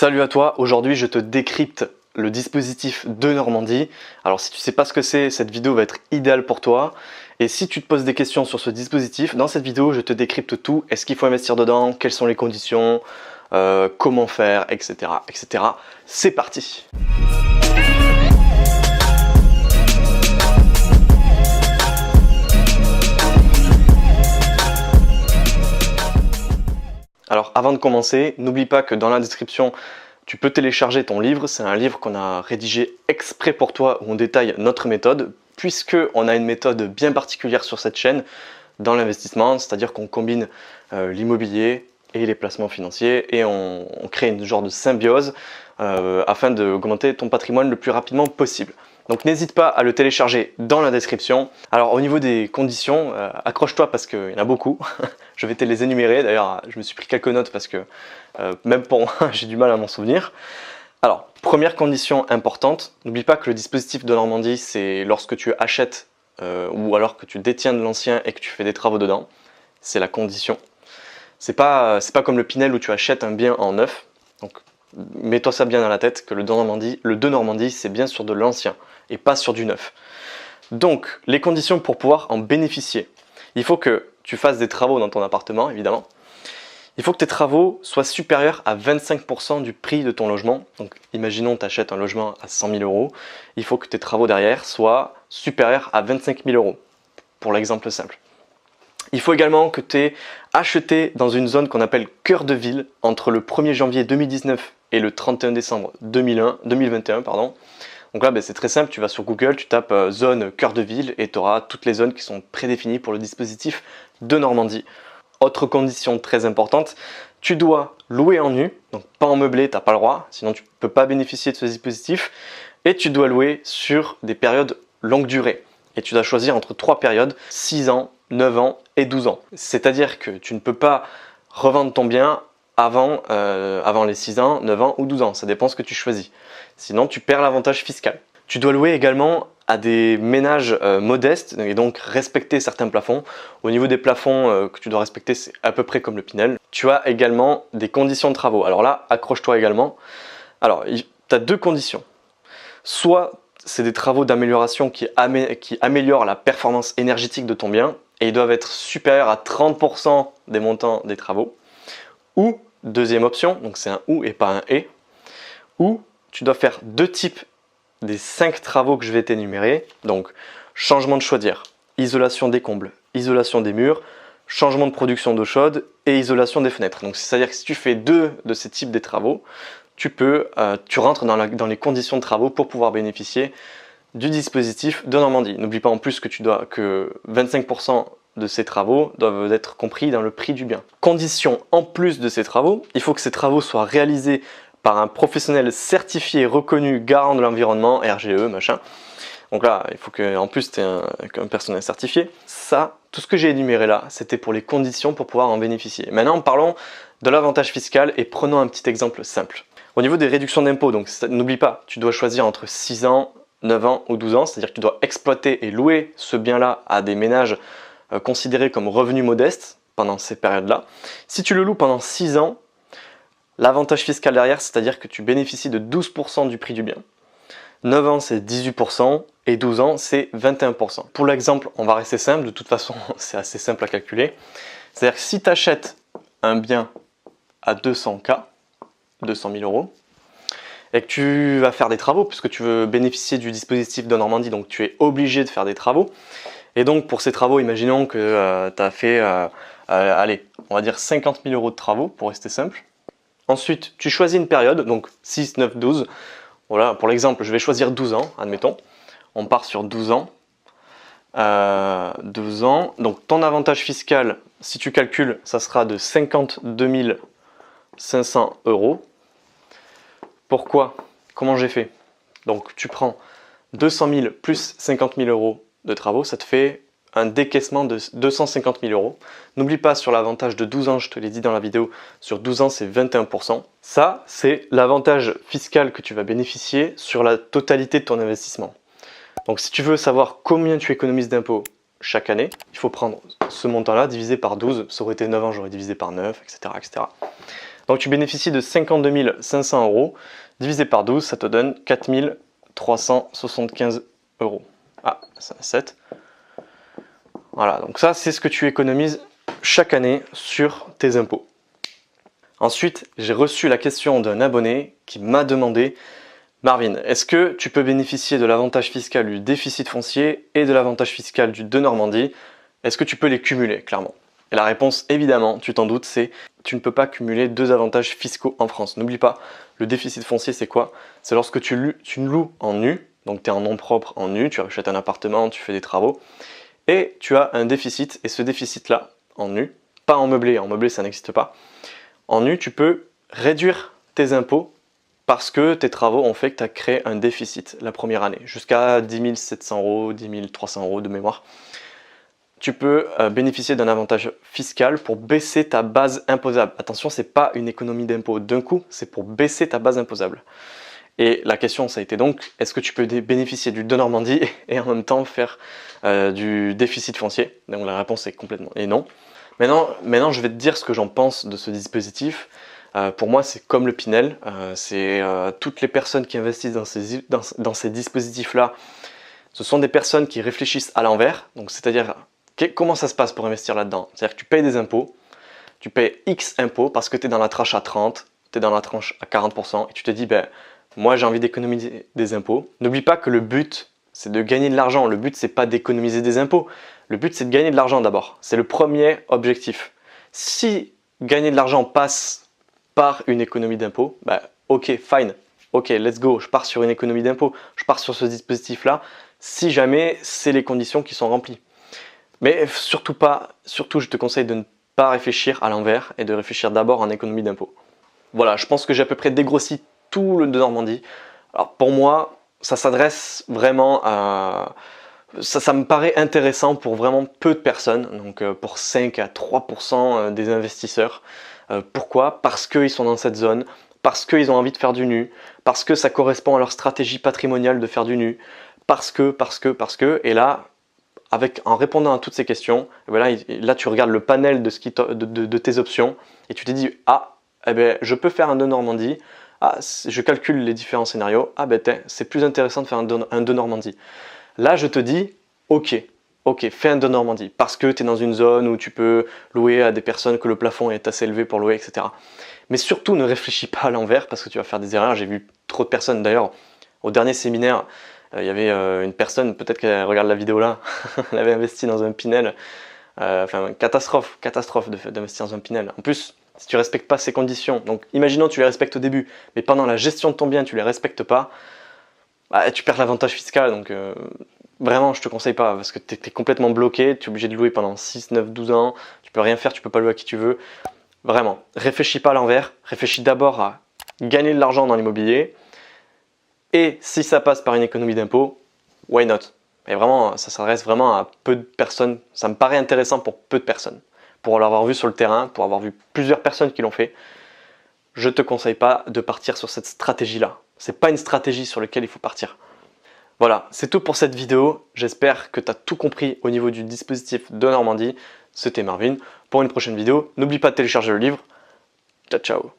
Salut à toi, aujourd'hui je te décrypte le dispositif Denormandie. Alors si tu ne sais pas ce que c'est, cette vidéo va être idéale pour toi. Et si tu te poses des questions sur ce dispositif, dans cette vidéo je te décrypte tout. Est-ce qu'il faut investir dedans? Quelles sont les conditions? Comment faire? Etc. etc. C'est parti! Alors avant de commencer, n'oublie pas que dans la description, tu peux télécharger ton livre. C'est un livre qu'on a rédigé exprès pour toi où on détaille notre méthode, puisqu'on a une méthode bien particulière sur cette chaîne dans l'investissement, c'est-à-dire qu'on combine l'immobilier et les placements financiers et on crée une genre de symbiose afin d'augmenter ton patrimoine le plus rapidement possible. Donc n'hésite pas à le télécharger dans la description. Alors au niveau des conditions, accroche-toi parce qu'il y en a beaucoup. Je vais te les énumérer. D'ailleurs, je me suis pris quelques notes parce que même pour moi, j'ai du mal à m'en souvenir. Alors, première condition importante, n'oublie pas que le dispositif Denormandie, c'est lorsque tu achètes ou alors que tu détiens de l'ancien et que tu fais des travaux dedans. C'est la condition. C'est pas comme le Pinel où tu achètes un bien en neuf. Donc, mets-toi ça bien dans la tête que le Denormandie, c'est bien sur de l'ancien et pas sur du neuf. Donc, les conditions pour pouvoir en bénéficier. Il faut que tu fasses des travaux dans ton appartement, évidemment. Il faut que tes travaux soient supérieurs à 25% du prix de ton logement. Donc, imaginons que tu achètes un logement à 100 000 euros. Il faut que tes travaux derrière soient supérieurs à 25 000 euros, pour l'exemple simple. Il faut également que tu aies acheté dans une zone qu'on appelle cœur de ville entre le 1er janvier 2019 et le 31 décembre 2021. Donc là, c'est très simple, tu vas sur Google, tu tapes zone cœur de ville et tu auras toutes les zones qui sont prédéfinies pour le dispositif Denormandie. Autre condition très importante, tu dois louer en nu, donc pas en meublé, tu n'as pas le droit, sinon tu ne peux pas bénéficier de ce dispositif. Et tu dois louer sur des périodes longue durée. Et tu dois choisir entre 3 périodes, 6 ans, 9 ans et 12 ans. C'est-à-dire que tu ne peux pas revendre ton bien avant les 6 ans, 9 ans ou 12 ans. Ça dépend ce que tu choisis. Sinon, tu perds l'avantage fiscal. Tu dois louer également à des ménages modestes et donc respecter certains plafonds. Au niveau des plafonds que tu dois respecter, c'est à peu près comme le Pinel. Tu as également des conditions de travaux. Alors là, accroche-toi également. Alors, tu as 2 conditions. Soit c'est des travaux d'amélioration qui améliorent la performance énergétique de ton bien et ils doivent être supérieurs à 30% des montants des travaux. Ou, deuxième option, donc c'est un ou et pas un et, ou tu dois faire 2 types des 5 travaux que je vais t'énumérer. Donc, changement de chaudière, isolation des combles, isolation des murs, changement de production d'eau chaude et isolation des fenêtres. Donc, c'est-à-dire que si tu fais 2 de ces types de travaux, tu rentres dans les conditions de travaux pour pouvoir bénéficier du dispositif Denormandie. N'oublie pas en plus que 25% de ces travaux doivent être compris dans le prix du bien. Condition en plus de ces travaux, il faut que ces travaux soient réalisés par un professionnel certifié, reconnu, garant de l'environnement, RGE, machin. Donc là, il faut qu'en plus tu aies un personnel certifié. Ça, tout ce que j'ai énuméré là, c'était pour les conditions pour pouvoir en bénéficier. Maintenant, parlons de l'avantage fiscal et prenons un petit exemple simple. Au niveau des réductions d'impôts, donc n'oublie pas, tu dois choisir entre 6 ans, 9 ans ou 12 ans, c'est-à-dire que tu dois exploiter et louer ce bien-là à des ménages considérés comme revenus modestes pendant ces périodes-là. Si tu le loues pendant 6 ans, l'avantage fiscal derrière, c'est-à-dire que tu bénéficies de 12% du prix du bien. 9 ans, c'est 18% et 12 ans, c'est 21%. Pour l'exemple, on va rester simple, de toute façon, c'est assez simple à calculer. C'est-à-dire que si tu achètes un bien à 200K, 200 000 euros, et que tu vas faire des travaux, puisque tu veux bénéficier du dispositif Denormandie, donc tu es obligé de faire des travaux. Et donc pour ces travaux, imaginons que tu as fait, allez, on va dire 50 000 euros de travaux, pour rester simple. Ensuite, tu choisis une période, donc 6, 9, 12. Voilà, pour l'exemple, je vais choisir 12 ans, admettons. On part sur 12 ans. 12 ans. Donc ton avantage fiscal, si tu calcules, ça sera de 52 500 euros. Pourquoi? Comment j'ai fait? Donc tu prends 200 000 plus 50 000 euros de travaux, ça te fait un décaissement de 250 000 euros. N'oublie pas sur l'avantage de 12 ans, je te l'ai dit dans la vidéo, sur 12 ans c'est 21%. Ça, c'est l'avantage fiscal que tu vas bénéficier sur la totalité de ton investissement. Donc si tu veux savoir combien tu économises d'impôts chaque année, il faut prendre ce montant-là divisé par 12. Ça aurait été 9 ans, j'aurais divisé par 9, etc., etc. Donc tu bénéficies de 52 500 euros, divisé par 12, ça te donne 4 375 euros. Ah, ça 7. Voilà, donc ça c'est ce que tu économises chaque année sur tes impôts. Ensuite, j'ai reçu la question d'un abonné qui m'a demandé: Marvin, est-ce que tu peux bénéficier de l'avantage fiscal du déficit foncier et de l'avantage fiscal du de Normandie? Est-ce que tu peux les cumuler, clairement? Et la réponse, évidemment, tu t'en doutes, c'est: tu ne peux pas cumuler deux avantages fiscaux en France. N'oublie pas, le déficit foncier, c'est quoi? C'est lorsque tu loues en nu, donc tu es en nom propre en nu, tu achètes un appartement, tu fais des travaux, et tu as un déficit, et ce déficit-là, en nu, pas en meublé ça n'existe pas, en nu, tu peux réduire tes impôts parce que tes travaux ont fait que tu as créé un déficit la première année, jusqu'à 10 700 euros, 10 300 euros de mémoire. Tu peux bénéficier d'un avantage fiscal pour baisser ta base imposable. Attention, ce n'est pas une économie d'impôt d'un coup, c'est pour baisser ta base imposable. Et la question, ça a été donc, est-ce que tu peux bénéficier du de Normandie et en même temps faire du déficit foncier? Donc la réponse est complètement et non. Maintenant, je vais te dire ce que j'en pense de ce dispositif. Pour moi, c'est comme le Pinel. C'est toutes les personnes qui investissent dans ces dispositifs-là. Ce sont des personnes qui réfléchissent à l'envers. Donc, c'est-à-dire, comment ça se passe pour investir là-dedans? C'est-à-dire que tu payes des impôts, tu payes X impôts parce que tu es dans la tranche à 30, tu es dans la tranche à 40%, et tu te dis, ben, moi j'ai envie d'économiser des impôts. N'oublie pas que le but, c'est de gagner de l'argent. Le but, c'est pas d'économiser des impôts. Le but, c'est de gagner de l'argent d'abord. C'est le premier objectif. Si gagner de l'argent passe par une économie d'impôts, bah, ok, fine. Ok, let's go. Je pars sur une économie d'impôts. Je pars sur ce dispositif-là. Si jamais c'est les conditions qui sont remplies. Mais surtout, je te conseille de ne pas réfléchir à l'envers et de réfléchir d'abord en économie d'impôts. Voilà, je pense que j'ai à peu près dégrossi tout le de Normandie. Alors pour moi, ça s'adresse vraiment à... Ça me paraît intéressant pour vraiment peu de personnes, donc pour 5 à 3% des investisseurs. Pourquoi? Parce qu'ils sont dans cette zone, parce qu'ils ont envie de faire du nu, parce que ça correspond à leur stratégie patrimoniale de faire du nu, parce que, et là, en répondant à toutes ces questions, là tu regardes le panel de tes options, et tu te dis, ah, eh ben, je peux faire un de Normandie, ah, je calcule les différents scénarios, ah ben c'est plus intéressant de faire un de Normandie. Là, je te dis, ok, fais un de Normandie, parce que tu es dans une zone où tu peux louer à des personnes que le plafond est assez élevé pour louer, etc. Mais surtout, ne réfléchis pas à l'envers, parce que tu vas faire des erreurs. J'ai vu trop de personnes, d'ailleurs, au dernier séminaire, il y avait une personne, peut-être qu'elle regarde la vidéo là, elle avait investi dans un Pinel, enfin, catastrophe d'investir dans un Pinel. En plus, si tu ne respectes pas ces conditions, donc imaginons tu les respectes au début, mais pendant la gestion de ton bien, tu ne les respectes pas, bah, tu perds l'avantage fiscal, donc vraiment je te conseille pas, parce que tu es complètement bloqué, tu es obligé de louer pendant 6, 9, 12 ans, tu peux rien faire, tu peux pas louer à qui tu veux. Vraiment, réfléchis pas à l'envers, réfléchis d'abord à gagner de l'argent dans l'immobilier, et si ça passe par une économie d'impôt, why not? Et vraiment, ça s'adresse vraiment à peu de personnes, ça me paraît intéressant pour peu de personnes. Pour l'avoir vu sur le terrain, pour avoir vu plusieurs personnes qui l'ont fait, je te conseille pas de partir sur cette stratégie-là. C'est pas une stratégie sur laquelle il faut partir. Voilà, c'est tout pour cette vidéo. J'espère que tu as tout compris au niveau du dispositif de Normandie. C'était Marvin. Pour une prochaine vidéo, n'oublie pas de télécharger le livre. Ciao, ciao.